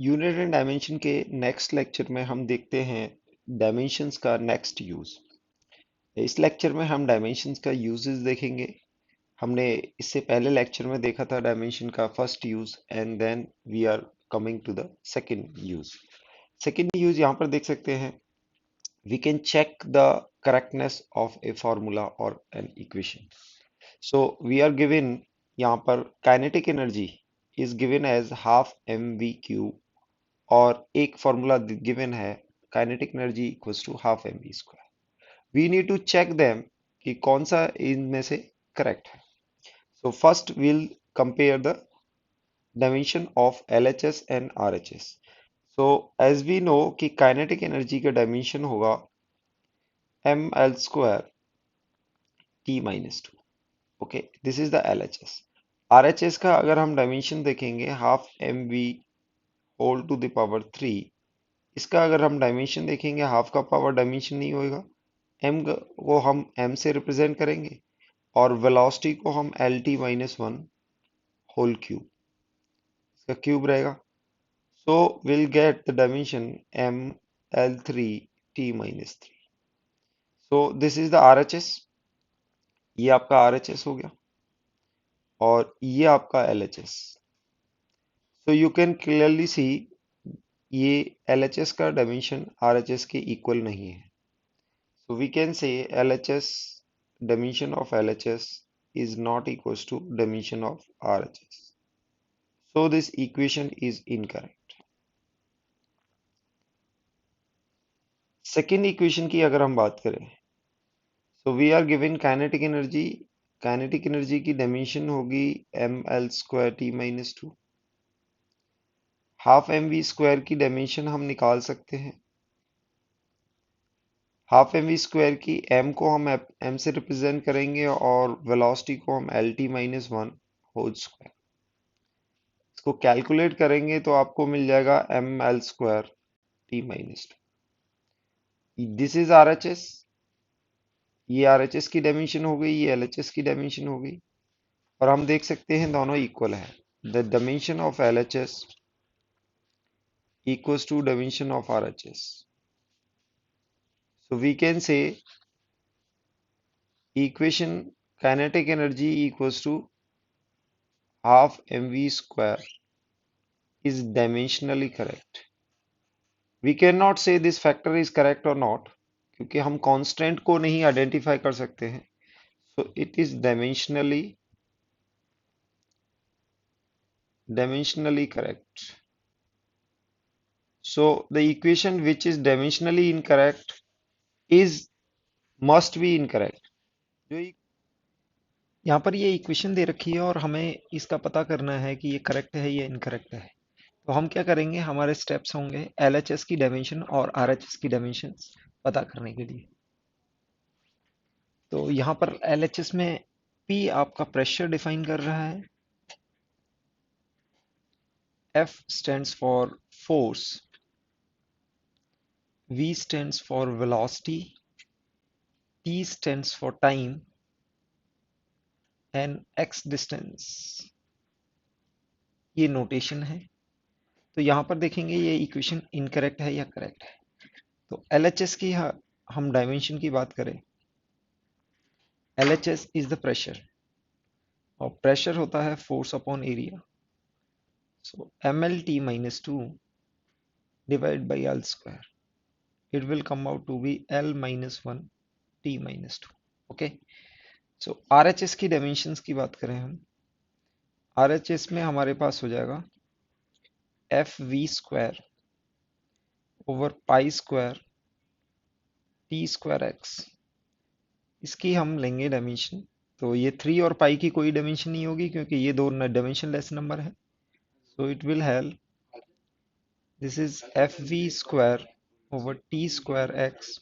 Unit and dimension के next lecture में हम देखते हैं डायमेंशंस का नेक्स्ट यूज। इस लेक्चर में हम डायमेंशंस का यूजेस देखेंगे। हमने इससे पहले लेक्चर में देखा था डायमेंशन का first use and then we are coming to the second use. Second use यहाँ पर देख सकते हैं, we can check the correctness of a formula और an equation. So we are given, यहाँ पर kinetic energy is given as half M v q, और एक फॉर्मूला गिवन है kinetic energy equals to half M we square. We need to check them कि कौन सा इनमें से करेक्ट है। So first will compare the dimension of LHS and RHS। So as we know कि काइनेटिक एनर्जी का dimension होगा M L square T minus two. Okay, this is the LHS। RHS का अगर हम डायमेंशन देखेंगे half M V whole to the power 3। इसका अगर हम डायमेंशन देखेंगे, हाफ का पावर डायमेंशन नहीं होएगा, एम को हम एम से रिप्रेजेंट करेंगे और वेलोसिटी को हम L T minus one whole cube, इसका क्यूब रहेगा। So will get the dimension M L three T minus three. So this is the RHS। ये आपका RHS हो गया और ये आपका LHS। So you can clearly see ये LHS का डायमेंशन RHS के इक्वल नहीं है। So we can say LHS, dimension of LHS is not equals to dimension of RHS. So this equation is incorrect. Second equation की अगर हम बात करें, so we are given kinetic energy. Kinetic energy की dimension होगी ml square t minus two. Half M we square की dimension हम निकाल सकते हैं। हाफ एम वी स्क्वायर की m को हम m से रिप्रेजेंट करेंगे और वेलोसिटी को हम L T minus one whole square. इसको कैलकुलेट करेंगे तो आपको मिल जाएगा M L square T minus two. This is RHS। ये RHS की डायमेंशन हो गई, ये LHS की डायमेंशन हो गई, और हम देख सकते हैं दोनों इक्वल है। The dimension of LHS equals to dimension of RHS. So we can say equation kinetic energy equals to half mv square is dimensionally correct. We cannot say this factor is correct or not, क्योंकि हम constant को नहीं identify कर सकते हैं। So it is dimensionally correct. So the equation which is dimensionally incorrect is must be incorrect. जो यहाँ पर ये इक्वेशन दे रखी है और हमें इसका पता करना है कि ये करेक्ट है या इनकरेक्ट है। तो हम क्या करेंगे, हमारे स्टेप्स होंगे LHS की डायमेंशन और RHS की डायमेंशन पता करने के लिए। तो यहाँ पर LHS में P आपका प्रेशर डिफाइन कर रहा है, F stands for force, V stands for velocity, T stands for time, and X distance। ये नोटेशन है। तो यहाँ पर देखेंगे ये इक्वेशन इनकरेक्ट है या करेक्ट है। तो LHS की हम डायमेंशन की बात करें, LHS इज द प्रेशर, और प्रेशर होता है force upon area. So MLT minus two divide by L square, it will come out to be L minus 1 T minus 2। Okay, so RHS की dimensions की बात करें हम, RHS में हमारे पास हो जाएगा F V square over pi square T square X. इसकी हम लेंगे डायमेंशन। तो ये 3 और पाई की कोई डायमेंशन नहीं होगी क्योंकि ये दो डायमेंशन लेस नंबर है। So it will help, this is F V square over T square X.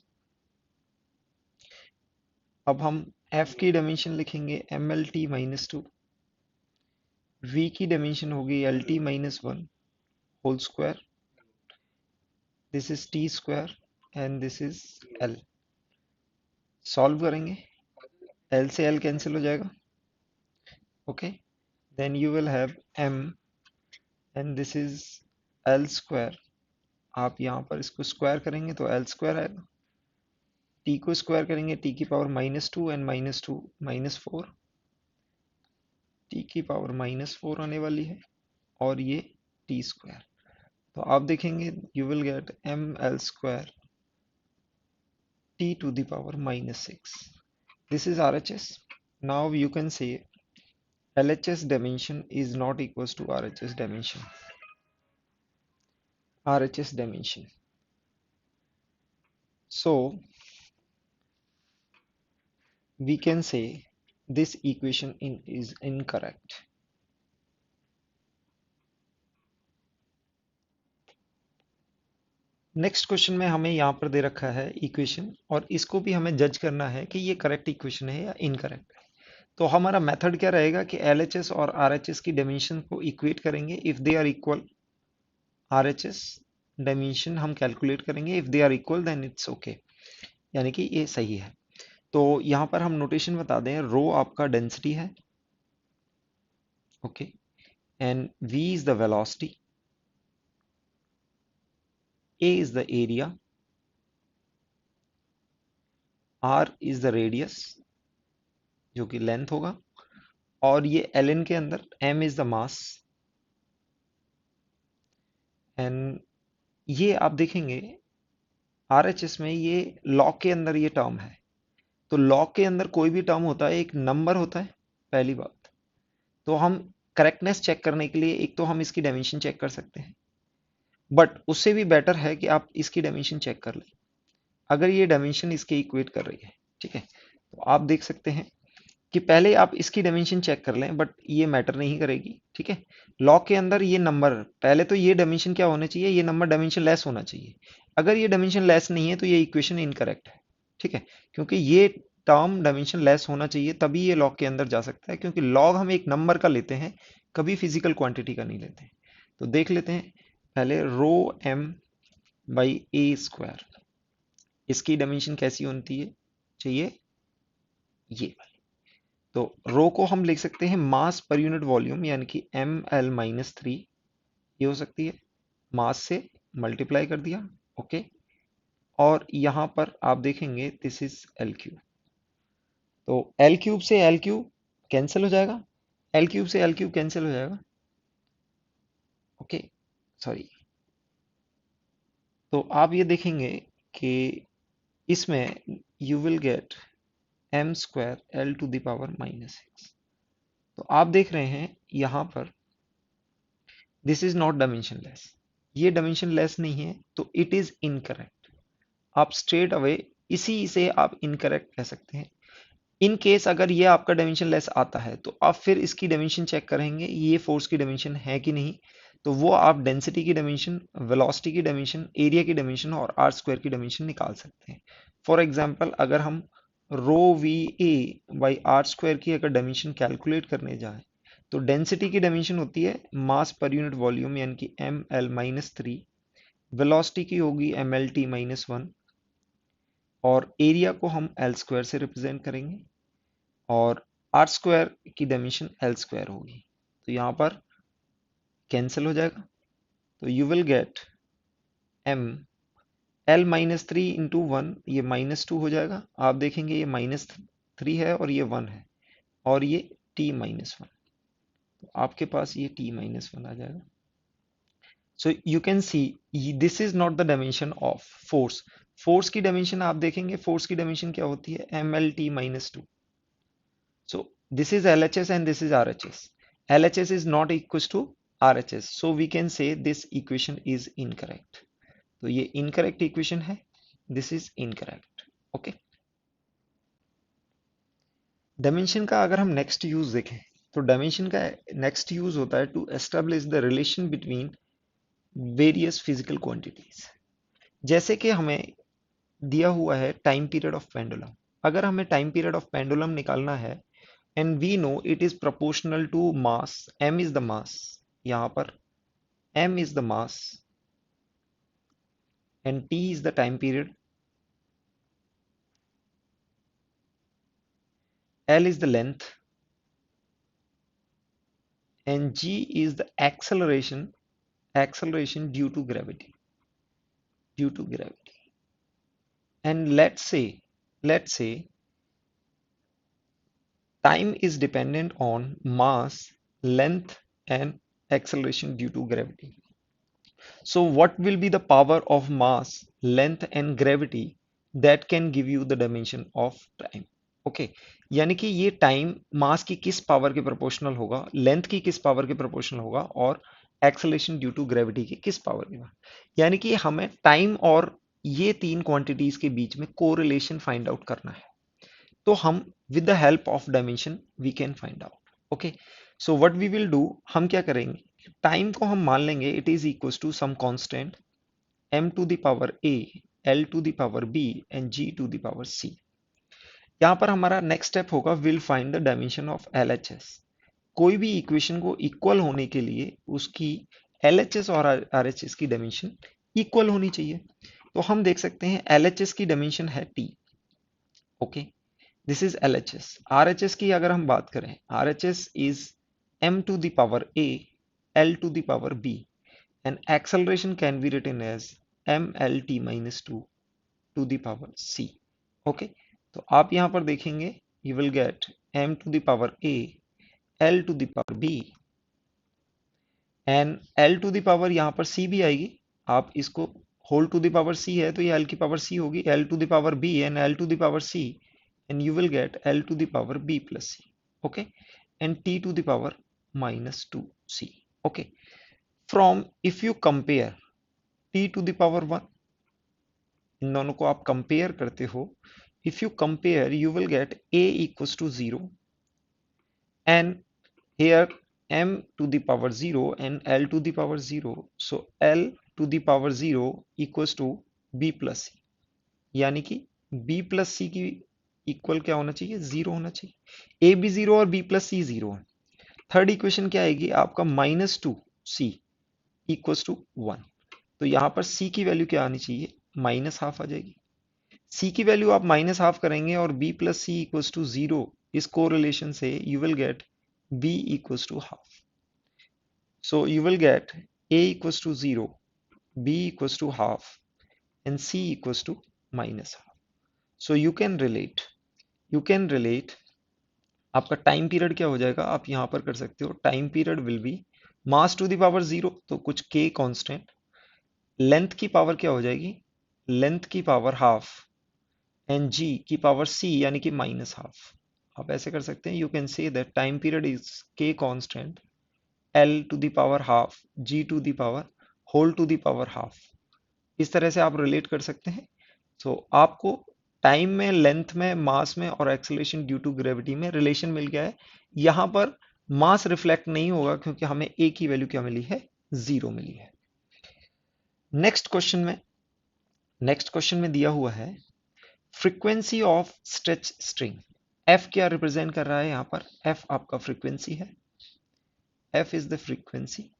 अब हम f की डायमेंशन लिखेंगे M L T minus two, v की डायमेंशन होगी L T minus one whole square, this is T square and this is l। Solve करेंगे, l से l cancel हो जाएगा। Okay, then you will have m and this is L square, आप यहाँ पर इसको स्क्वायर करेंगे तो एल स्क्वायर आएगा, टी को स्क्वायर करेंगे टी की पावर -2 एंड -2 -4, टी की पावर -4 आने वाली है, और ये टी स्क्वायर। तो आप देखेंगे you will get M L square T to the power -6. This is RHS. Now you can say LHS dimension is not equals to RHS dimension. RHS dimension. So we can say this equation is incorrect. Next question में हमें यहाँ पर दे रखा है equation, और इसको भी हमें जज करना है कि ये करेक्ट इक्वेशन है या इनकरेक्ट है। तो हमारा मेथड क्या रहेगा कि LHS और RHS की डायमेंशन को इक्वेट करेंगे। If they are equal, RHS dimension हम कैलकुलेट करेंगे, if they are equal then it's okay, यानी कि ये सही है। तो यहाँ पर हम नोटेशन बता दें, रो आपका डेंसिटी है, okay, and v is the velocity, a is the area, r is the radius जो कि लेंथ होगा, और ये ln के अंदर m is the mass, and ये आप देखेंगे RHS में ये लॉग के अंदर ये टर्म है। तो लॉग के अंदर कोई भी टर्म होता है एक नंबर होता है, पहली बात। तो हम करेक्टनेस चेक करने के लिए एक तो हम इसकी डायमेंशन चेक कर सकते हैं, बट उससे भी बेटर है कि आप इसकी डायमेंशन चेक कर लें अगर ये डायमेंशन इसके इक्वेट कर रही है, ठीक है। तो आप देख सकते हैं कि पहले आप इसकी डायमेंशन चेक कर लें, बट ये मैटर नहीं करेगी, ठीक है। लॉग के अंदर ये नंबर, पहले तो ये डायमेंशन क्या होना चाहिए, ये नंबर डायमेंशन लेस होना चाहिए। अगर ये डायमेंशन लेस नहीं है तो ये इक्वेशन इनकरेक्ट है, ठीक है, क्योंकि ये टर्म डायमेंशन लेस होना चाहिए तभी ये लॉग के अंदर जा सकता है, क्योंकि लॉग हम एक नंबर का लेते हैं, कभी फिजिकल क्वांटिटी का नहीं लेते हैं। तो देख लेते हैं पहले रो एम बाई ए स्क्वायर, इसकी डायमेंशन कैसी होती है चाहिए, ये वाली। तो रो को हम लिख सकते हैं मास पर यूनिट वॉल्यूम, यानी कि ml-3, ये हो सकती है, मास से मल्टीप्लाई कर दिया, ओके। और यहां पर आप देखेंगे दिस इज एल क्यूब, तो एल क्यूब से एल क्यूब कैंसिल हो जाएगा, एल क्यूब से एल क्यूब कैंसिल हो जाएगा, ओके, सॉरी। तो आप ये देखेंगे कि इसमें you will get m square l to the power -6। तो आप देख रहे हैं यहां पर this is not dimensionless, ये डायमेंशन लेस नहीं है, तो इट इज इनकरेक्ट। आप स्ट्रेट अवे इसी से आप इनकरेक्ट कह सकते हैं। इन केस अगर ये आपका डायमेंशन लेस आता है तो आप फिर इसकी डायमेंशन चेक करेंगे ये फोर्स की डायमेंशन है कि नहीं, तो वो आप डेंसिटी की डायमेंशन, वेलोसिटी की डायमेंशन, एरिया की डायमेंशन और आर स्क्वायर की डायमेंशन निकाल सकते हैं। फॉर एग्जांपल अगर हम rho v a by r square की अगर डायमेंशन कैलकुलेट करने जाएं, तो डेंसिटी की डायमेंशन होती है मास पर यूनिट वॉल्यूम, यानी कि ml-3, वेलोसिटी की होगी mlt-1, और एरिया को हम एल स्क्वायर से रिप्रेजेंट करेंगे, और आर स्क्वायर की डायमेंशन एल स्क्वायर होगी। तो यहाँ पर कैंसिल हो जाएगा, तो you will get M l-3 into 1, ये -2 हो जाएगा। आप देखेंगे ये -3 है और ये 1 है, और ये t-1, तो आपके पास ये t-1 आ जाएगा। सो you can see this is not the dimension of force. Force की डायमेंशन आप देखेंगे, फोर्स की डायमेंशन क्या होती है, mlt-2। So this is LHS and this is RHS. LHS is not equals to RHS. So we can say this equation is incorrect. तो ये incorrect equation है. This is incorrect. Okay. Dimension का अगर हम next use देखें, तो dimension का next use होता है to establish the relation between various physical quantities. जैसे कि हमें दिया हुआ है time period of pendulum. अगर हमें time period of pendulum निकालना है, and we know it is proportional to mass, m is the mass, यहाँ पर m is the mass and t is the time period, l is the length and g is the acceleration, acceleration due to gravity. And let's say time is dependent on mass, length, and acceleration due to gravity. So what will be the power of mass, length and gravity that can give you the dimension of time? Okay, यानी कि ये time mass की किस power के proportional होगा, length की किस power के प्रोपोर्शनल होगा, और एक्सेलरेशन ड्यू टू ग्रेविटी की किस पावर के, यानी कि हमें टाइम और ये तीन क्वांटिटीज के बीच में कोरिलेशन फाइंड आउट करना है। तो हम with the help of dimension we can find out. Okay, so what we will do, हम क्या करेंगे, टाइम को हम मान लेंगे it is equal to some constant m to the power a, l to the power b and g to the power c। यहाँ पर हमारा नेक्स्ट स्टेप होगा, will find the dimension of LHS। कोई भी इक्वेशन को equal होने के लिए उसकी LHS और RHS की डायमेंशन इक्वल होनी चाहिए। तो हम देख सकते हैं LHS की डायमेंशन है t। Okay, this is LHS। RHS की अगर हम बात करें, RHS इज m to the power a, l to the power b and acceleration can be written as mlt minus 2 to the power c। Okay, तो आप यहां पर देखेंगे you will get m to the power a, l to the power b and l to the power यहां पर c भी आएगी। आप इसको whole to the power c है तो ये l की पावर c होगी, l to the power b and l to the power c and you will get l to the power b plus c। okay, and t to the power minus 2c। okay, from if you compare t to the power 1, इन दोनों को आप compare करते हो, if you compare you will get a equals to 0 and here m to the power 0 and l to the power 0, so l to the power 0 equals to b plus c, यानी कि b plus c की equal क्या होना चाहिए, 0 होना चाहिए। a भी 0 और b plus c 0 है। थर्ड इक्वेशन क्या आएगी आपका, -2c equals to 1। तो यहाँ पर c की वैल्यू क्या आनी चाहिए, -½ आ जाएगी। c की वैल्यू आप -½ करेंगे और b plus C equals to 0, इस कोरिलेशन से you will get b equals to ½ so you will get a equals to 0, b equals to ½ and c equals to -½ so you can relate आपका time period क्या हो जाएगा, आप यहां पर कर सकते हो, time period will be mass to the power 0 तो कुछ k कांस्टेंट, लेंथ की पावर क्या हो जाएगी, लेंथ की पावर ½ एंड g की पावर c यानी कि -½ आप ऐसे कर सकते हैं, you can say that time period is k constant l to the power ½ g to the power whole to the power ½ इस तरह से आप रिलेट कर सकते हैं। सो आपको टाइम में, लेंथ में, मास में और एक्सेलरेशन ड्यू टू ग्रेविटी में रिलेशन मिल गया है। यहां पर मास रिफ्लेक्ट नहीं होगा क्योंकि हमें a की वैल्यू क्या मिली है, 0 मिली है। नेक्स्ट क्वेश्चन में दिया हुआ है frequency of stretch string. f क्या रिप्रेजेंट कर रहा है यहां पर, f आपका फ्रीक्वेंसी है, f is the frequency,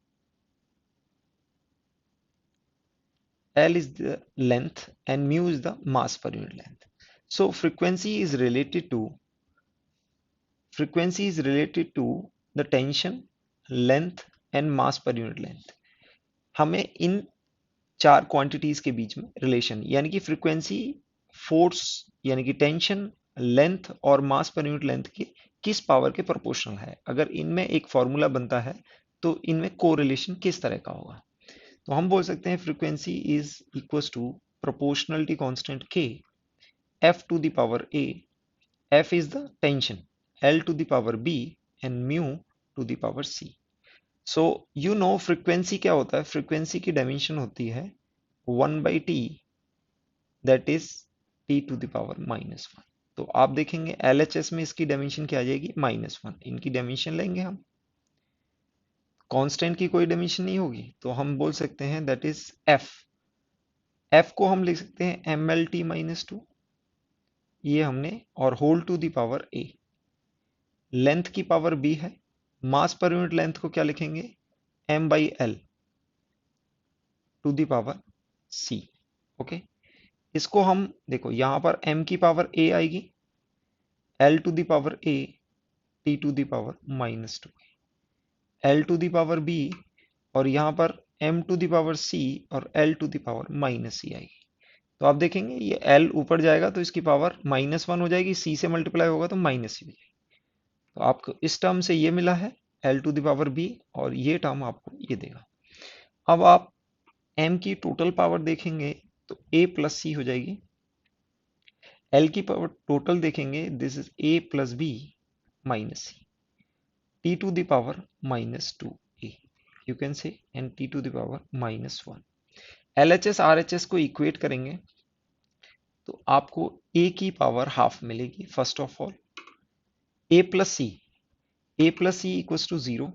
l is the length and mu is the mass per unit length। so frequency is related to the tension, length and mass per unit length। हमें इन चार quantities के बीच में relation, यानी कि frequency force यानी कि tension, length और मास per unit length की किस पावर के प्रोपोर्शनल है। अगर इनमें एक फॉर्मूला बनता है तो इनमें कोरिलेशन किस तरह का होगा। तो हम बोल सकते हैं frequency is equals to proportionality constant k, f to the power a, f is the tension, l to the power b and mu to the power c। So you know frequency क्या होता है, frequency की dimension होती है 1/t, that is t to the power -1। तो आप देखेंगे LHS में इसकी डायमेंशन क्या आ जाएगी, -1। इनकी डायमेंशन लेंगे हम, कांस्टेंट की कोई डायमेंशन नहीं होगी तो हम बोल सकते हैं दैट इज f को हम लिख सकते हैं mlt-2, ये हमने, और whole to the power a, length की पावर b है, मास पर यूनिट लेंथ को क्या लिखेंगे, m/l to the power c। Okay, इसको हम देखो यहां पर m की पावर a आएगी, l to the power a, t to the power -2, l to the power b और यहां पर m to the power c और l to the power minus c आएगी। तो आप देखेंगे ये l ऊपर जाएगा तो इसकी पावर -1 हो जाएगी, c से मल्टीप्लाई होगा तो माइनस सी हो जाएगी। तो आपको इस टर्म से ये मिला है l to the power b, और ये टर्म आपको ये देगा। अब आप m की टोटल पावर देखेंगे तो a प्लस सी हो जाएगी। l की पावर टोटल देखेंगे, this is a plus B minus C, t to the power -2a, you can say, and t to the power -1। LHS RHS को इक्वेट करेंगे तो आपको a की पावर हाफ मिलेगी। First of all a plus C equals to 0,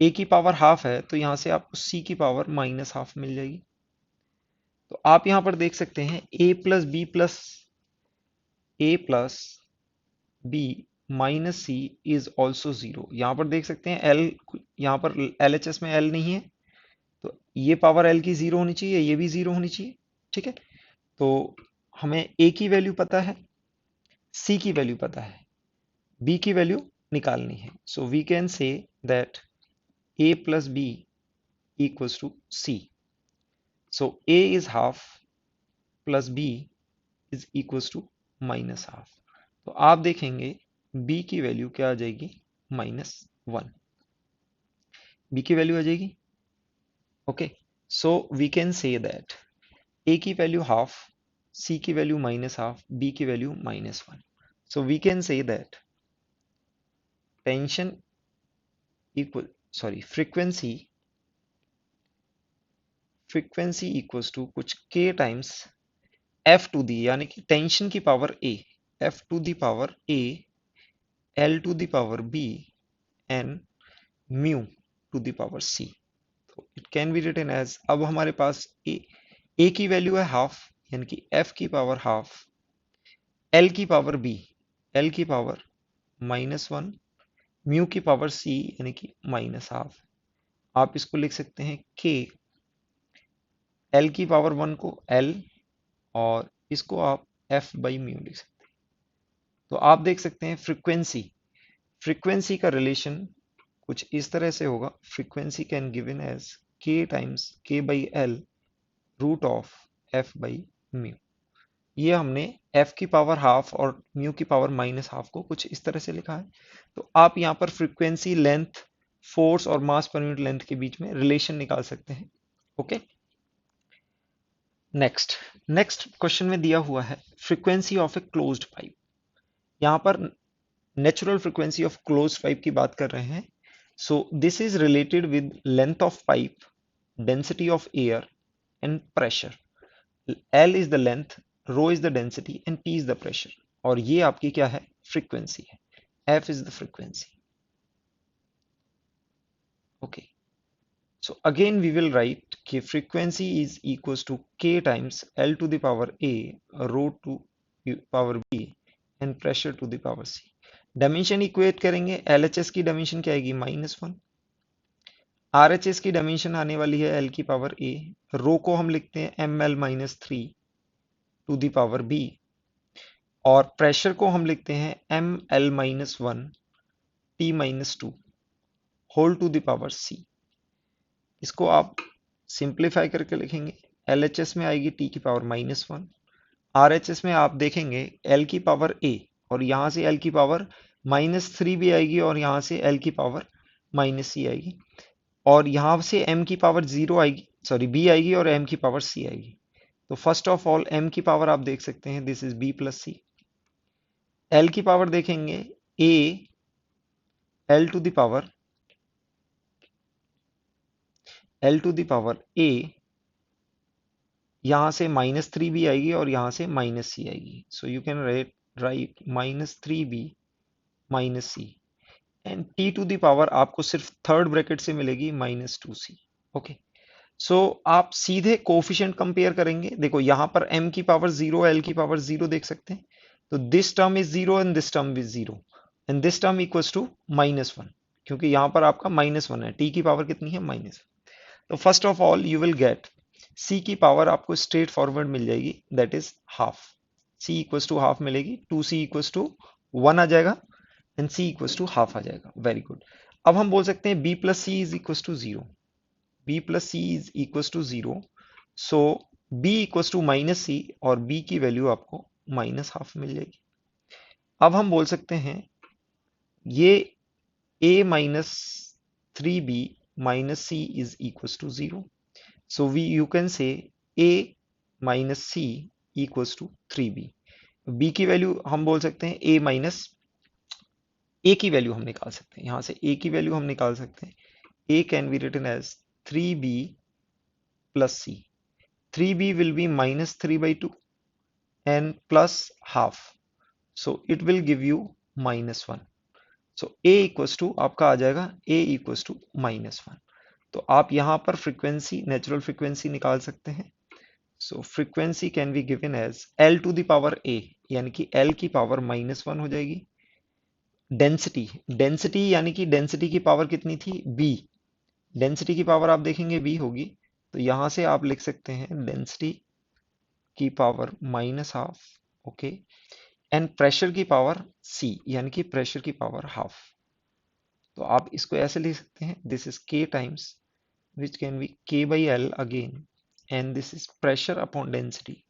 a की power half है तो यहां से आपको c की पावर -हाफ मिल जाएगी। तो आप यहां पर देख सकते हैं a plus b minus C is also 0। यहां पर देख सकते हैं l, यहां पर LHS में l नहीं है तो ये पावर l की 0 होनी चाहिए, ये भी 0 होनी चाहिए। ठीक है, तो हमें a की वैल्यू पता है, c की वैल्यू पता है, b की वैल्यू निकालनी है। So we can say that a plus b equals to c। So a is half plus b is equals to -half. तो आप देखेंगे b की वैल्यू क्या आ जाएगी, -1। b की वैल्यू आ जाएगी। Okay, so we can say that a की वैल्यू हाफ, c की वैल्यू -हाफ, b की value -1। So we can say that tension equal frequency equals to कुछ k times f to the, यानी कि tension की power a, f to the power a, l to the power b and mu to the power c। तो it can be written as, अब हमारे पास a की value है half, यानी कि f की पावर हाफ, l की पावर b, l की पावर -1, म्यू की पावर c यानी कि -हाफ। आप इसको लिख सकते हैं k, l की पावर 1 को l, और इसको आप f बाई म्यू लिख सकते हैं। तो आप देख सकते हैं फ्रीक्वेंसी का रिलेशन कुछ इस तरह से होगा। Frequency can given as k times k by l root of f by mu. ये हमने f की पावर हाफ और म्यू की पावर -हाफ को कुछ इस तरह से लिखा है। तो आप यहाँ पर फ्रीक्वेंसी, लेंथ, फोर्स और मास पर यूनिट लेंथ के बीच में रिलेशन निकाल सकते हैं। ओके, नेक्स्ट क्वेश्चन में दिया हुआ है frequency of a closed pipe. यहाँ पर natural frequency of closed pipe की बात कर रहे हैं। So this is related with length of pipe, density of air and pressure. L is the length, rho is the density and P is the pressure. और ये आपकी क्या है, फ्रीक्वेंसी है। F is the frequency. Okay, so again we will write कि frequency is equals to k times L to the power a, rho to the power b and pressure to the power c। Dimension equate करेंगे, LHS की dimension क्या आएगी, -1, RHS की dimension आने वाली है L की पावर a, रो को हम लिखते हैं ml-3 to the power b, और प्रेशर को हम लिखते हैं ml-1 T-2 whole to the power c। इसको आप सिंप्लीफाई करके लिखेंगे, LHS में आएगी t की पावर -1, RHS में आप देखेंगे L की पावर a, और यहाँ से L की पावर -3 भी आएगी, और यहाँ से L की पावर -c आएगी, और यहाँ से m की पावर 0 आएगी, सॉरी b आएगी, और m की पावर c आएगी। तो फर्स्ट ऑफ ऑल m की पावर आप देख सकते हैं, this is b plus c। L की पावर देखेंगे a, L to the power a, यहां से -3 भी आएगी, और यहां से -c आएगी। So you can write -3b -c, and t to the power आपको सिर्फ थर्ड ब्रैकेट से मिलेगी -2c। ओके, सो आप सीधे कोफिशिएंट कंपेयर करेंगे। देखो यहाँ पर m की पावर 0, l की पावर 0 देख सकते हैं, तो this term is 0 and this term is 0 and this term equals to -1, क्योंकि यहाँ पर आपका -1 है, t की पावर कितनी है, -1। तो first of all you will get c की पावर आपको स्ट्रेट फॉरवर्ड मिल जाएगी, that is half. c equals to half मिलेगी, 2c इक्वल्स टू 1 आ जाएगा, and c equals to half आ जाएगा। Very good. अब हम बोल सकते हैं b plus c is equals to 0। b plus c is equal to 0, so b equal to minus c, और b की वैल्यू आपको माइनस हाफ मिल जाएगी। अब हम बोल सकते हैं ये a minus 3b minus C is equal to 0, so we you can say a minus C equal to 3b। b की वैल्यू हम बोल सकते हैं a माइनस, a की वैल्यू हम निकाल सकते हैं, यहां से a की वैल्यू हम निकाल सकते हैं। a can be written as 3b plus c. 3b will be minus 3 by 2 and plus half. So it will give you minus 1. So a equals to आपका आ जाएगा a equals to minus 1. तो आप यहाँ पर फ्रीक्वेंसी, नेचुरल फ्रीक्वेंसी निकाल सकते हैं। So frequency can be given as l to the power a, यानी कि l की पावर माइनस 1 हो जाएगी। डेंसिटी, डेंसिटी यानी कि डेंसिटी की पावर कितनी थी b, डेंसिटी की पावर आप देखेंगे b होगी, तो यहां से आप लिख सकते हैं डेंसिटी की power minus half, okay, and pressure की पावर c, यानी कि प्रेशर की पावर हाफ। तो आप इसको ऐसे लिख सकते हैं, this is k times which can be k by L again, and this is pressure upon density.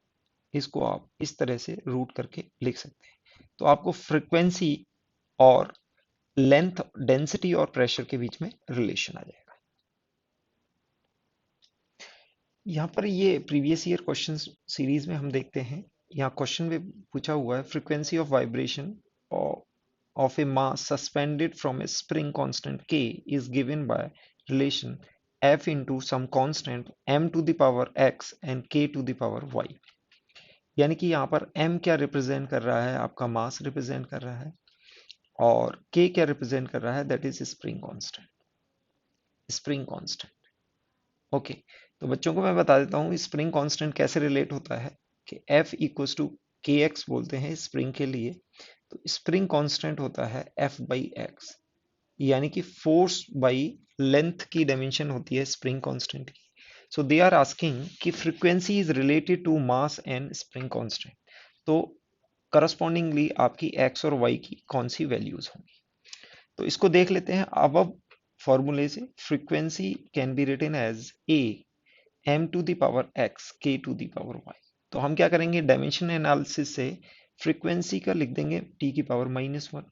इसको आप इस तरह से रूट करके लिख सकते हैं। तो आपको फ्रीक्वेंसी और लेंथ, डेंसिटी और प्रेशर के बीच में रिलेशन आ जाएगा। यहाँ पर ये प्रीवियस ईयर क्वेश्चन सीरीज में हम देखते हैं, यहाँ क्वेश्चन में पूछा हुआ है frequency of vibration of a mass suspended from a spring constant k is given by relation f into some constant m to the power x and k to the power y। यानी कि यहाँ पर m क्या represent कर रहा है, आपका मास represent कर रहा है, और k क्या रिप्रेजेंट कर रहा है, that is spring constant, spring constant. Okay, तो बच्चों को मैं बता देता हूँ स्प्रिंग कांस्टेंट कैसे रिलेट होता है, कि F इक्वल्स टू के एक्स बोलते हैं स्प्रिंग के लिए। तो स्प्रिंग कांस्टेंट होता है F बाई एक्स, यानी कि फोर्स बाई लेंथ की डायमेंशन होती है स्प्रिंग कांस्टेंट की। सो दे आर आस्किंग कि frequency is related to mass and spring constant, तो करस्पॉन्डिंगली आपकी एक्स और वाई की कौन सी वैल्यूज होंगी। तो इसको देख लेते हैं अब फॉर्मूले से। Frequency can be written as a m to the power x k to the power y। तो हम क्या करेंगे, डायमेंशन एनालिसिस से फ्रीक्वेंसी का लिख देंगे t की पावर माइनस 1,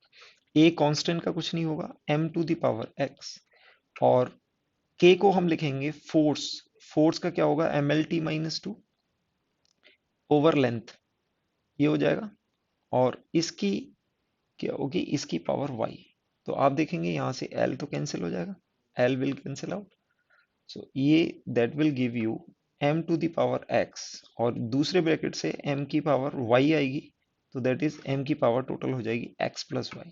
a कांस्टेंट का कुछ नहीं होगा m to the power x, और k को हम लिखेंगे फोर्स, फोर्स का क्या होगा mlt माइनस 2 ओवर लेंथ, ये हो जाएगा, और इसकी क्या होगी, इसकी पावर y। तो आप देखेंगे यहाँ से l तो कैंसिल हो जाएगा, l will cancel out, so ये that will give you m to the power x, और दूसरे ब्रैकेट से m की पावर y आएगी, तो दैट इज m की पावर टोटल हो जाएगी x प्लस y,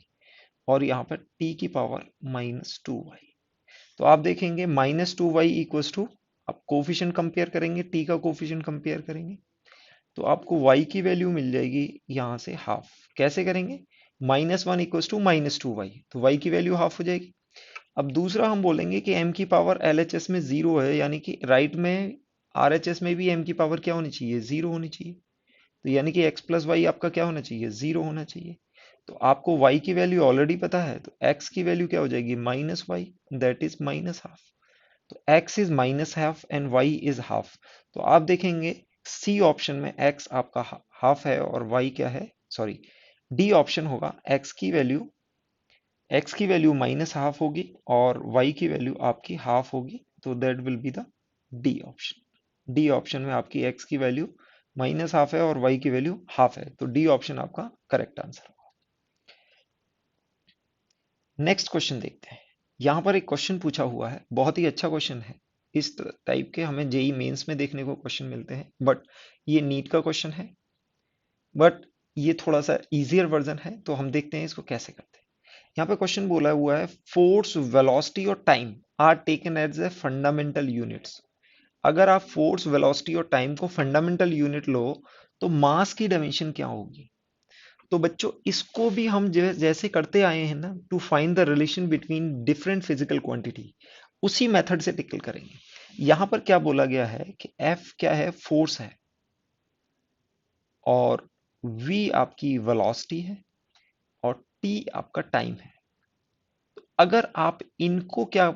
और यहाँ पर t की पावर माइनस 2y। तो आप देखेंगे माइनस 2y इक्वल्स टू, आप कोफिशिएंट कंपेयर करेंगे, t का कोफिशिएंट कंपेयर करेंगे, तो आपको y की वैल्यू मिल जाएगी यहाँ से हाफ। कैसे करेंगे, minus 1 equals to minus 2y, तो y की वैल्यू हाफ हो जाएगी। अब दूसरा हम बोलेंगे कि m की पावर LHS में 0 है, यानी कि राइट में RHS में भी m की पावर क्या होनी चाहिए, 0 होनी चाहिए, तो यानी कि x प्लस वाई आपका क्या होना चाहिए, 0 होना चाहिए। तो आपको y की वैल्यू ऑलरेडी पता है, तो x की वैल्यू क्या हो जाएगी, minus Y, that is minus half. तो x इज minus half and y is half. तो आप देखेंगे सी ऑप्शन में x आपका हाफ है और y क्या है, सॉरी डी ऑप्शन होगा, x की वैल्यू माइनस हाफ होगी और y की वैल्यू आपकी हाफ होगी, तो that will be the D option. D option में आपकी x की वैल्यू माइनस हाफ है और y की वैल्यू हाफ है, तो डी ऑप्शन आपका करेक्ट आंसर होगा। नेक्स्ट क्वेश्चन देखते हैं। यहाँ पर एक क्वेश्चन पूछा हुआ है, बहुत ही अच्छा क्वेश्चन है। इस टाइप के हमें जेई मेंस में देखने को क्वेश्चन मिलते हैं, बट ये नीट का क्वेश्चन है, बट ये थोड़ा सा इजियर वर्जन है, तो हम देखते हैं इसको कैसे करते हैं। यहाँ पे क्वेश्चन बोला हुआ है फोर्स, वेलोसिटी और time are taken as a fundamental units. अगर आप फोर्स, वेलोसिटी और टाइम को फंडामेंटल यूनिट लो, तो मास की डायमेंशन क्या होगी। तो बच्चों इसको भी हम जैसे करते आए हैं ना, to find the relation between different physical quantity, उसी मेथड से टिकल करेंगे। यहां पर क्या बोला गया है कि F क्या है, फोर्स है, और V आपकी वेलोसिटी है, और T आपका टाइम है। अगर आप इनको क्या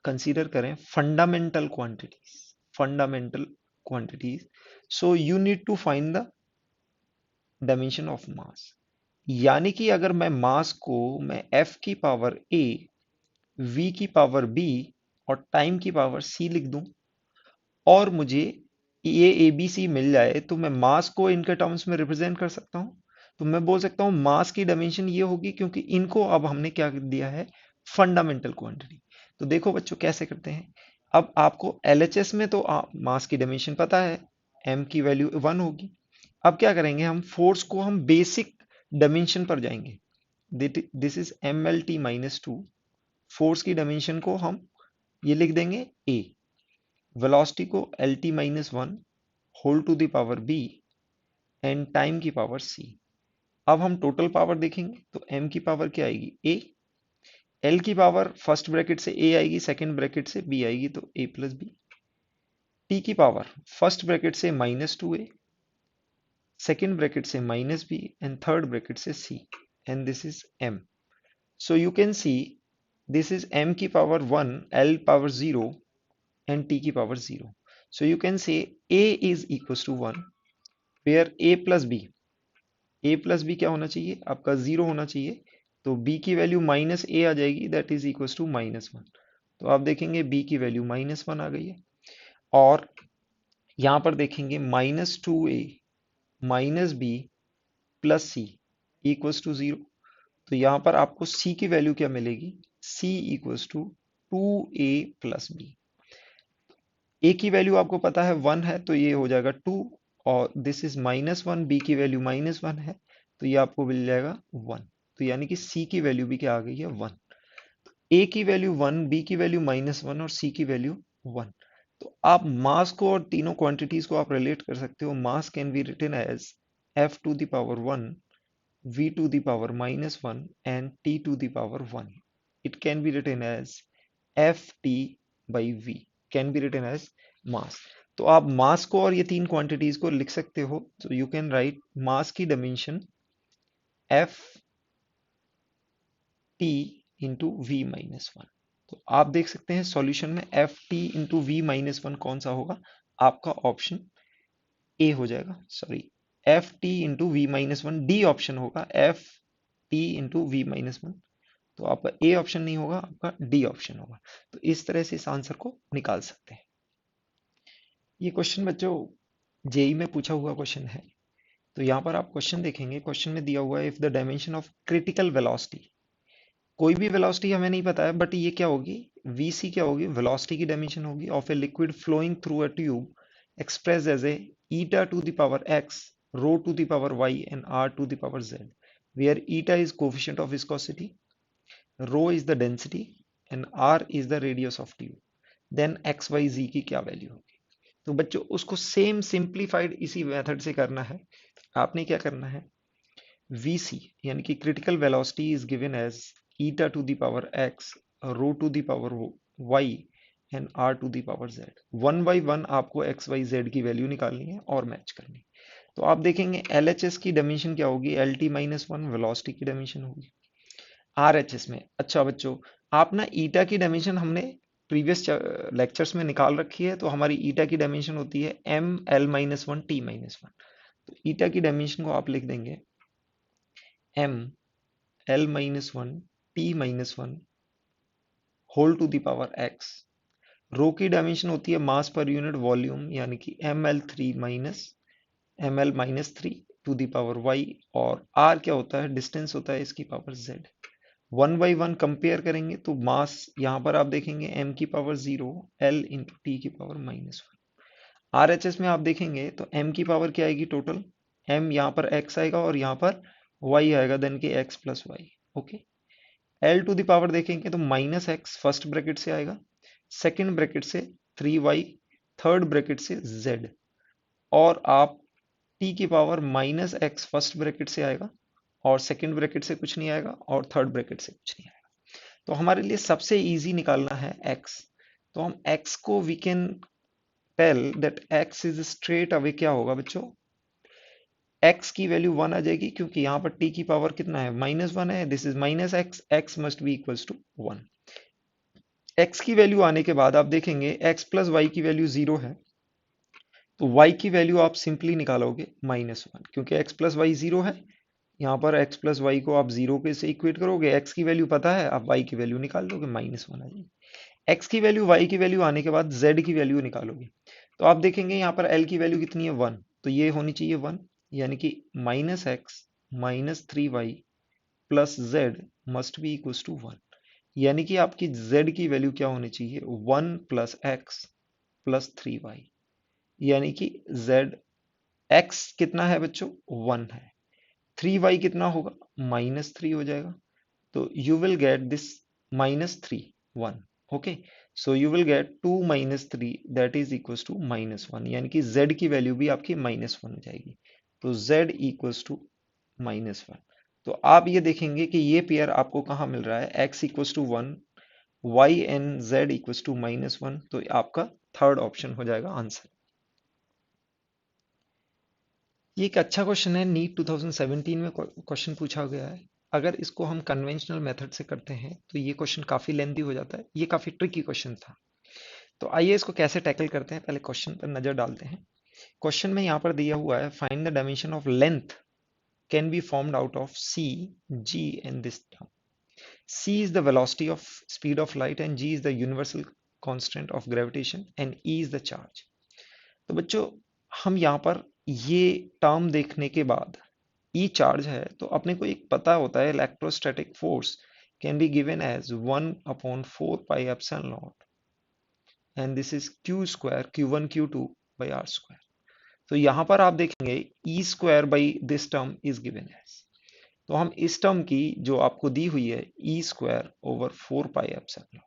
कंसीडर करें, fundamental quantities, so you need to find the dimension of mass. यानी कि अगर मैं मास को मैं f की पावर a, v की पावर b और टाइम की पावर c लिख दूं, और मुझे ये ए बी सी मिल जाए, तो मैं मास को इनके टर्म्स में रिप्रेजेंट कर सकता हूँ। तो मैं बोल सकता हूँ मास की डायमेंशन ये होगी, क्योंकि इनको अब हमने क्या दिया है, फंडामेंटल क्वांटिटी। तो देखो बच्चों कैसे करते हैं। अब आपको एलएचएस में तो मास की डायमेंशन पता है, एम की वैल्यू 1 होगी। अब क्या करेंगे, हम फोर्स को हम बेसिक डायमेंशन पर जाएंगे। This is M L T minus two. Force की डायमेंशन को हम ये लिख देंगे ए, वेलोसिटी को L T minus one whole to the power B and time की पावर सी। अब हम टोटल पावर देखेंगे तो m की पावर क्या आएगी, a, l की पावर फर्स्ट ब्रैकेट से a आएगी, सेकंड ब्रैकेट से b आएगी, तो a प्लस बी। t की पावर फर्स्ट ब्रैकेट से minus two A, second bracket से minus B and third bracket से c, and this is m। So you can see this is m की power 1, l power 0 and t की power 0। so you can say a is equals to 1 where a plus b, a plus B क्या होना चाहिए, आपका 0 होना चाहिए। तो b की वैल्यू माइनस ए आ जाएगी, that is equal to minus one. तो आप देखेंगे b की वैल्यू माइनस वन आ गई है। और यहाँ पर देखेंगे minus two A minus B plus C equals to 0। तो यहाँ पर आपको c की वैल्यू क्या मिलेगी, c equals to 2a plus B. a की वैल्यू आपको पता है 1 है, तो ये हो जाएगा 2, और this is minus one, B की वैल्यू माइनस वन है, तो ये आपको मिल जाएगा 1। तो यानी कि c की वैल्यू भी क्या आ गई है, 1। a की वैल्यू 1, b की वैल्यू माइनस वन और c की वैल्यू 1। तो आप मास को और तीनों क्वांटिटीज को आप रिलेट कर सकते हो। Mass can be written as f to the power 1, v to the power minus 1 and t to the power 1. It can be written as ft by v, can be written as mass। तो आप मास को और ये तीन quantities को लिख सकते हो। तो यू कैन राइट मास की dimension f t into v minus one. तो आप देख सकते हैं सॉल्यूशन में f t into v minus one कौन सा होगा, आपका ऑप्शन ए हो जाएगा। Sorry, f t into v minus one, d option होगा, f t into v minus one. तो आपका ए ऑप्शन नहीं होगा, आपका डी ऑप्शन होगा। तो इस तरह से इस आंसर को निकाल सकते हैं। ये क्वेश्चन बच्चों जेई में पूछा हुआ क्वेश्चन है। तो यहाँ पर आप क्वेश्चन देखेंगे, क्वेश्चन में दिया हुआ है if the dimension of critical velocity, कोई भी वेलोसिटी हमें नहीं पता है, बट ये क्या होगी, वीसी क्या होगी, वेलोसिटी की डायमेंशन होगी of a liquid flowing through a tube express as a eta to the power x, rho to the power y and r to the power z, where eta is coefficient of viscosity, rho is the density and r is the radius of tube, then x y z की क्या value होगी। तो बच्चों उसको same simplified इसी method से करना है। आपने क्या करना है, vc यानी कि critical velocity is given as eta to the power x, rho to the power y and r to the power z। One by one आपको x y z की वैल्यू निकालनी है और मैच करनी है। तो आप देखेंगे LHS की डायमेंशन क्या होगी, L T minus one, velocity की डायमेंशन होगी। RHS में अच्छा बच्चों, आप ना ईटा की डायमेंशन हमने प्रीवियस लेक्चर्स में निकाल रखी है। तो हमारी ईटा की डायमेंशन होती है m L minus one t minus one. तो ईटा की डायमेंशन को आप लिख देंगे m L minus one t minus one whole to the power x. Rho की डायमेंशन होती है मास पर यूनिट वॉल्यूम, यानी कि M L three minus M L minus three to the power Y, और आर क्या होता है, डिस्टेंस होता है इसकी power Z. One by one compare करेंगे तो मास यहाँ पर आप देखेंगे m की पावर 0, l इंटू टी की power minus one. R H S में आप देखेंगे तो m की पावर क्या आएगी टोटल, m यहाँ पर x आएगा और यहाँ पर y आएगा, देन के x plus Y. Okay, l to the power देखेंगे तो माइनस एक्स फर्स्ट ब्रैकेट से आएगा, सेकंड ब्रैकेट से 3y, थर्ड ब्रैकेट से z, और आप t की power minus x first bracket से आएगा और सेकंड ब्रैकेट से कुछ नहीं आएगा और थर्ड ब्रैकेट से कुछ नहीं आएगा। तो हमारे लिए सबसे इजी निकालना है x। तो हम x को we can tell that x is straight away क्या होगा बच्चों, x की वैल्यू 1 आ जाएगी, क्योंकि यहाँ पर t की पावर कितना है, -1 है, this is minus X, x must be equals to 1। x की वैल्यू आने के बाद आप देखेंगे x प्लस वाई की वैल्यू 0 है, तो y की वैल्यू आप सिंपली निकालोगे -1, क्योंकि x प्लस वाई 0 है। यहाँ पर x प्लस वाई को आप 0 के से इक्वेट करोगे, x की वैल्यू पता है, आप y की वैल्यू निकाल दोगे, -1 आ जाएगी। x की वैल्यू y की वैल्यू आने के बाद z की वैल्यू निकालोगे, तो आप देखेंगे यहाँ पर l की वैल्यू कितनी है, 1, तो ये होनी चाहिए 1, यानी कि -x -3y plus z must be equals to 1, यानी कि आपकी z की वैल्यू क्या होनी चाहिए, 1 प्लस x प्लस 3y, यानी कि z x कितना है बच्चों, 1 है, 3y कितना होगा, -3 हो जाएगा, तो you will get this -3 1, okay, so you will get 2 minus 3 that is equals to -1, यानी कि z की वैल्यू भी आपकी -1 हो जाएगी, तो z equals to -1। तो आप ये देखेंगे कि ये पेयर आपको कहाँ मिल रहा है, x equals to 1, y and z equals to -1, तो आपका थर्ड ऑप्शन हो जाएगा आंसर। ये एक अच्छा क्वेश्चन है, नीट 2017 में क्वेश्चन पूछा गया है। अगर इसको हम कन्वेंशनल मेथड से करते हैं तो ये क्वेश्चन काफी लेंथी हो जाता है, ये काफी ट्रिकी क्वेश्चन था। तो आइए इसको कैसे टैकल करते हैं, पहले क्वेश्चन पर नजर डालते हैं। क्वेश्चन में यहाँ पर दिया हुआ है, find the dimension of length can be formed out of C, G and this term. C is the velocity of speed of light and G is the universal constant of gravitation and E is the charge. तो बच्चों, हम यहाँ पर ये term देखने के बाद, ई charge है तो अपने को एक पता होता है, electrostatic force can be given as 1/4 pi epsilon naught, and this is q square Q1 Q2 by r square. तो यहां पर आप देखेंगे e square by this term is given as, तो हम इस टर्म की जो आपको दी हुई है E²/4 पाई एप्सिलॉन,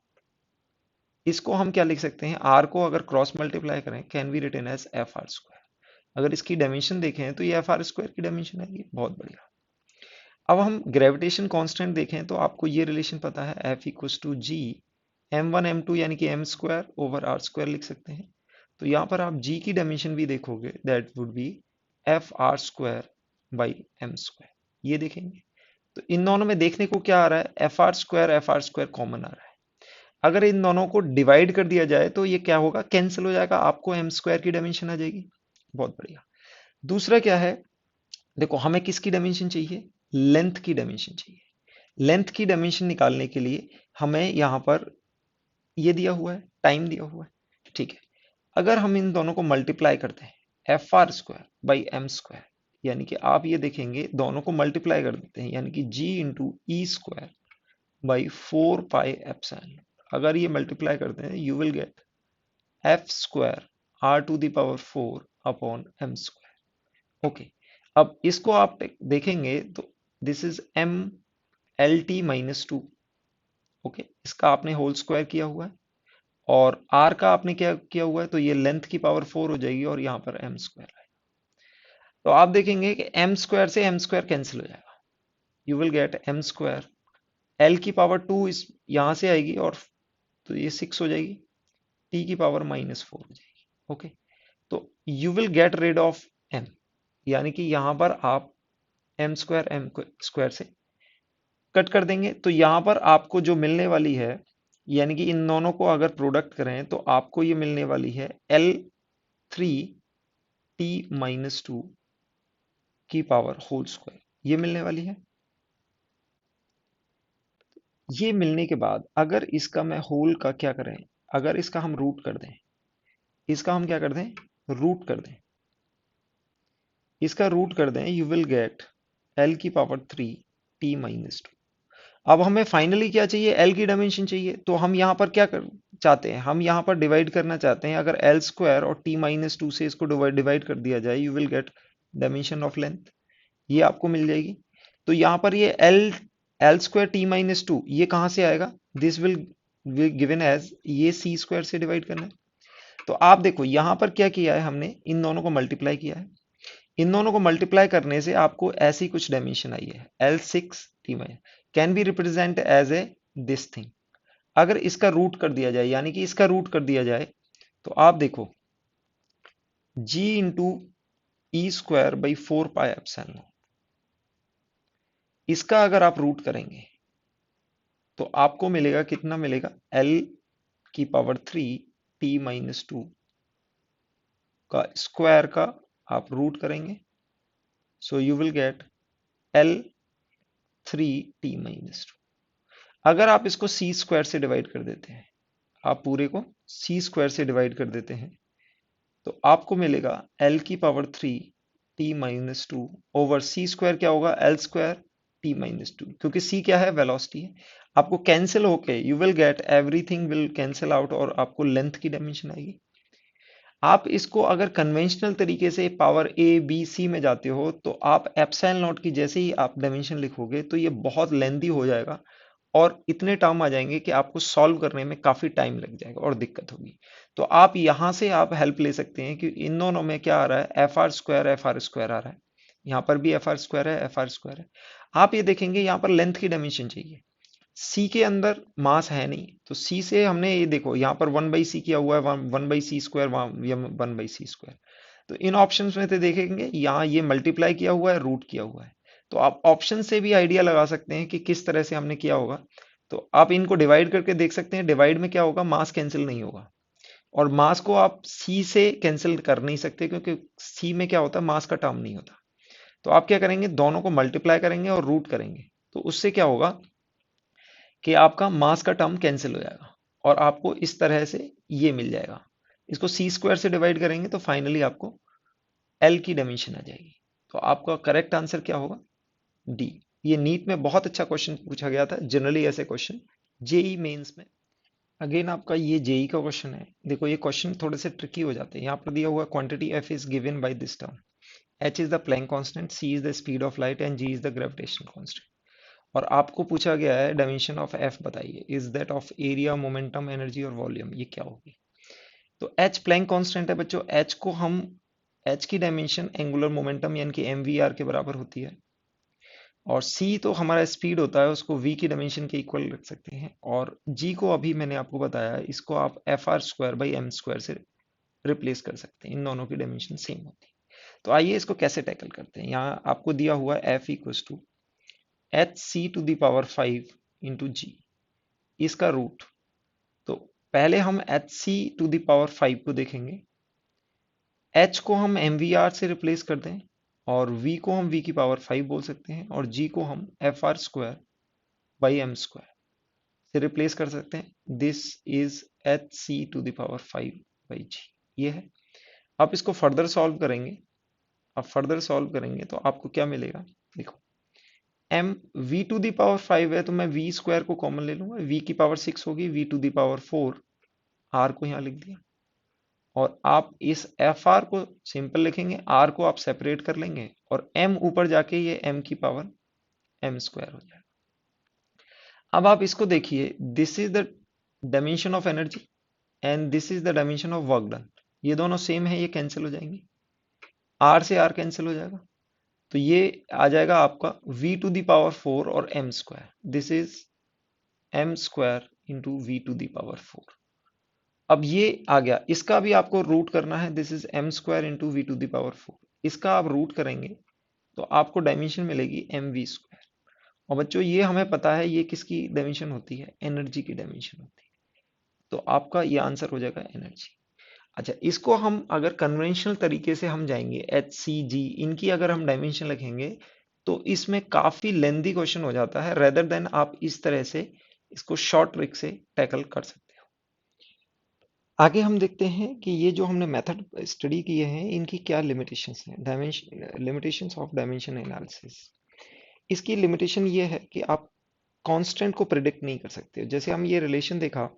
इसको हम क्या लिख सकते हैं, आर को अगर क्रॉस मल्टीप्लाई करें can be written as FR²। अगर इसकी डायमेंशन देखें तो ये FR² की डायमेंशन है, ये बहुत बढ़िया। अब हम ग्रेविटेशन कांस्टेंट देखें तो आपको ये रिलेशन पता है, F equals to ji m1 m2, यानी कि m²/r² लिख सकते हैं। तो यहाँ पर आप g की डायमेंशन भी देखोगे, दैट वुड बी FR²/m², ये देखेंगे। तो इन दोनों में देखने को क्या आ रहा है, FR² कॉमन आ रहा है। अगर इन दोनों को डिवाइड कर दिया जाए तो ये क्या होगा, कैंसिल हो जाएगा, आपको m² की डायमेंशन आ जाएगी। बहुत बढ़िया। दूसरा क्या है, देखो हमें किसकी डायमेंशन चाहिए, लेंथ की डायमेंशन चाहिए। लेंथ की डायमेंशन निकालने के लिए हमें यहाँ पर ये दिया हुआ है, टाइम दिया हुआ है, ठीक है। अगर हम इन दोनों को मल्टीप्लाई करते हैं, FR²/m², यानी कि आप ये देखेंगे दोनों को मल्टीप्लाई कर देते हैं, यानी कि G × E²/4 पाई एप्सिलॉन। अगर ये मल्टीप्लाई करते हैं you will gate F²R⁴/m²। Okay, अब इसको आप देखेंगे तो दिस इज MLT-2, ओके, इसका आपने होल स्क्वायर किया हुआ है और r का आपने क्या किया हुआ है, तो ये लेंथ की पावर 4 हो जाएगी और यहाँ पर m² है। तो आप देखेंगे कि m² से m² कैंसिल हो जाएगा, you will gate m², l की पावर 2 इस यहाँ से आएगी और तो ये 6 हो जाएगी, t की पावर -4 हो जाएगी, ओके। तो you will gate rid of m, यानी कि यहाँ पर आप m² से कट कर देंगे, तो यहां पर आपको जो मिलने वाली है, यानी कि इन दोनों को अगर प्रोडक्ट करें तो आपको ये मिलने वाली है L3t-2 की पावर होल स्क्वायर, ये मिलने वाली है। ये मिलने के बाद अगर इसका मैं होल का क्या करें, अगर इसका हम रूट कर दें, इसका हम क्या कर दें, रूट कर दें, इसका रूट कर दें, यू विल गेट L3t-2। अब हमें फाइनली क्या चाहिए, एल की डायमेंशन चाहिए, तो हम यहाँ पर क्या चाहते हैं, हम यहाँ पर डिवाइड करना चाहते हैं। अगर L² और t-2 से इसको डिवाइड कर दिया जाए, you will gate dimension of length, ये आपको मिल जाएगी। तो यहाँ पर ये L² t-2 ये कहाँ से आएगा, दिस विल गिवन एज ये c² से डिवाइड करना है। तो आप देखो यहाँ पर क्या किया है, हमने इन दोनों को मल्टीप्लाई किया है, इन दोनों को मल्टीप्लाई करने से आपको ऐसी कुछ डायमेंशन आई है, L6t- can be represent as A this thing. अगर इसका रूट कर दिया जाए, यानी कि इसका रूट कर दिया जाए, तो आप देखो G × E square by 4 pi epsilon. इसका अगर आप रूट करेंगे तो आपको मिलेगा, कितना मिलेगा, एल की पावर 3 t - 2 का स्क्वायर का आप रूट करेंगे, सो you will gate L 3 t - 2। अगर आप इसको सी स्क्वायर से डिवाइड कर देते हैं, आप पूरे को सी स्क्वायर से डिवाइड कर देते हैं, तो आपको मिलेगा एल की पावर 3 t - 2 ओवर सी स्क्वायर क्या होगा, एल स्क्वायर t - 2, क्योंकि सी क्या है, वेलोसिटी है। आपको कैंसिल होके you will gate, everything will cancel out और आपको लेंथ की डायमेंशन आएगी। आप इसको अगर कन्वेंशनल तरीके से पावर ए बी सी में जाते हो तो आप एप्सिलॉन नॉट की जैसे ही आप डायमेंशन लिखोगे तो ये बहुत लेंदी हो जाएगा और इतने टर्म आ जाएंगे कि आपको सॉल्व करने में काफी टाइम लग जाएगा और दिक्कत होगी। तो आप यहां से आप हेल्प ले सकते हैं कि इन दोनों में क्या आ रहा है, एफ आर स्क्वायर आ रहा है, यहाँ पर भी एफ आर स्क्वायर है, एफ आर स्क्वायर है। आप ये देखेंगे यहाँ पर लेंथ की डायमेंशन चाहिए, सी के अंदर मास है नहीं, तो सी से हमने ये देखो यहाँ पर 1/c किया हुआ है, 1/c² 1/c²। तो इन ऑप्शंस में से देखेंगे यहाँ ये मल्टीप्लाई किया हुआ है, रूट किया हुआ है। तो आप ऑप्शन से भी आइडिया लगा सकते हैं कि किस तरह से हमने किया होगा। तो आप इनको डिवाइड करके देख सकते हैं, डिवाइड में क्या होगा, मास कैंसिल नहीं होगा, और मास को आप सी से कैंसिल कर नहीं सकते क्योंकि सी में क्या होता है, मास का टर्म नहीं होता। तो आप क्या करेंगे, दोनों को मल्टीप्लाई करेंगे और रूट करेंगे, तो उससे क्या होगा कि आपका मास का टर्म कैंसिल हो जाएगा और आपको इस तरह से ये मिल जाएगा। इसको सी स्क्वायर से डिवाइड करेंगे तो फाइनली आपको एल की डायमेंशन आ जाएगी। तो आपका करेक्ट आंसर क्या होगा, डी। ये नीट में बहुत अच्छा क्वेश्चन पूछा गया था, जनरली ऐसे क्वेश्चन जेई मेंस में। अगेन आपका ये जेई का क्वेश्चन है, देखो ये क्वेश्चन थोड़े से ट्रिकी हो जाते हैं। यहाँ पर दिया हुआ quantity F is given by this term, H is the Planck constant, C is the speed of light and G is the gravitational constant. और आपको पूछा गया है डायमेंशन ऑफ एफ बताइए, is that of area, momentum, energy और volume, ये क्या होगी। तो एच प्लैंक कांस्टेंट है बच्चों, एच को हम, एच की डायमेंशन एंगुलर मोमेंटम यानी कि एम वी आर के बराबर होती है, और सी तो हमारा स्पीड होता है, उसको वी की डायमेंशन के इक्वल रख सकते हैं, और जी को अभी मैंने आपको बताया, इसको आप F are square by M square से रिप्लेस कर सकते हैं, इन दोनों की डायमेंशन सेम होती है। तो आइए इसको कैसे टैकल करते हैं। यहाँ आपको दिया हुआ f equals to h c to the power 5 into g, इसका रूट। तो पहले हम h c to the power 5 को देखेंगे, एच को हम एम वी आर से रिप्लेस कर दें और v को हम v की पावर 5 बोल सकते हैं और g को हम f are square by M square से रिप्लेस कर सकते हैं। This is h c to the power 5 by g, ये है। आप इसको फर्दर सॉल्व करेंगे, आप फर्दर सॉल्व करेंगे तो आपको क्या मिलेगा, देखो m v to the power 5 है तो मैं v स्क्वायर को कॉमन ले लूंगा, v की पावर 6 होगी, v to the power 4, r को यहाँ लिख दिया, और आप इस एफ आर को सिंपल लिखेंगे, आर को आप सेपरेट कर लेंगे और m ऊपर जाके ये m की पावर m स्क्वायर हो जाएगा। अब आप इसको देखिए, this is the dimension of energy and this is the dimension of work done, ये दोनों सेम है, ये कैंसिल हो जाएंगे, r से r कैंसिल हो जाएगा, तो ये आ जाएगा आपका v टू दी पावर 4 और m square, this is m square into V to the power 4। अब ये आ गया, इसका भी आपको रूट करना है, this is m square into V to the power 4, इसका आप रूट करेंगे तो आपको डायमेंशन मिलेगी एम वी स्क्वायर। और बच्चों ये हमें पता है ये किसकी डायमेंशन होती है, एनर्जी की डायमेंशन होती है, तो आपका ये आंसर हो जाएगा एनर्जी। अच्छा, इसको हम अगर कन्वेंशनल तरीके से हम जाएंगे, एच सी जी इनकी अगर हम डायमेंशन लिखेंगे तो इसमें काफी लेंदी क्वेश्चन हो जाता है, रेदर देन आप इस तरह से इसको शॉर्ट ट्रिक से टैकल कर सकते हो। आगे हम देखते हैं कि ये जो हमने मेथड स्टडी किए हैं इनकी क्या लिमिटेशंस हैं, dimension, limitations of dimension analysis. इसकी लिमिटेशन ये है कि आप कांस्टेंट को प्रिडिक्ट नहीं कर सकते। जैसे हम ये रिलेशन देखा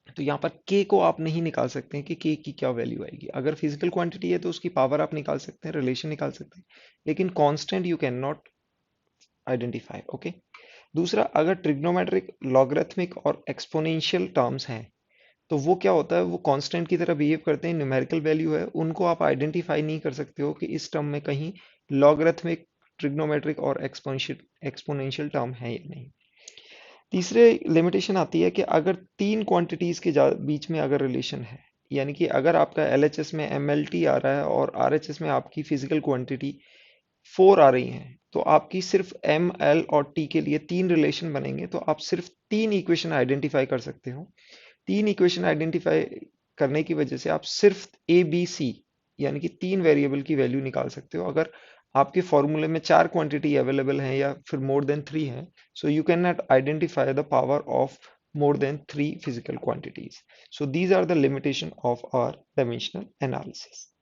तो यहाँ पर k को आप नहीं निकाल सकते हैं कि k की क्या वैल्यू आएगी। अगर फिजिकल क्वांटिटी है तो उसकी पावर आप निकाल सकते हैं, रिलेशन निकाल सकते हैं, लेकिन constant you can not identify. Okay, दूसरा, अगर ट्रिग्नोमेट्रिक, लॉगरिथमिक और एक्सपोनेंशियल टर्म्स हैं तो वो क्या होता है, वो कांस्टेंट की तरह बिहेव करते हैं, न्यूमेरिकल वैल्यू है, उनको आप आइडेंटिफाई नहीं कर सकते हो कि इस टर्म में कहीं लॉगरिथमिक, ट्रिग्नोमेट्रिक और एक्सपोनेंशियल टर्म है या नहीं। तीसरे लिमिटेशन आती है कि अगर तीन क्वांटिटीज के बीच में अगर रिलेशन है यानी कि अगर आपका एलएचएस में एमएलटी आ रहा है और आरएचएस में आपकी फिजिकल क्वांटिटी 4 आ रही हैं, तो आपकी सिर्फ एम एल और टी के लिए 3 रिलेशन बनेंगे, तो आप सिर्फ 3 इक्वेशन आइडेंटिफाई कर सकते हो। 3 इक्वेशन आइडेंटिफाई करने की वजह से आप सिर्फ ए बी सी यानी कि 3 वेरिएबल की वैल्यू निकाल सकते हो। अगर आपके फॉर्मूले में 4 क्वांटिटी अवेलेबल हैं या फिर मोर देन 3 हैं, so you cannot identify the power of more than 3 physical quantities. So these are the limitation of our dimensional analysis.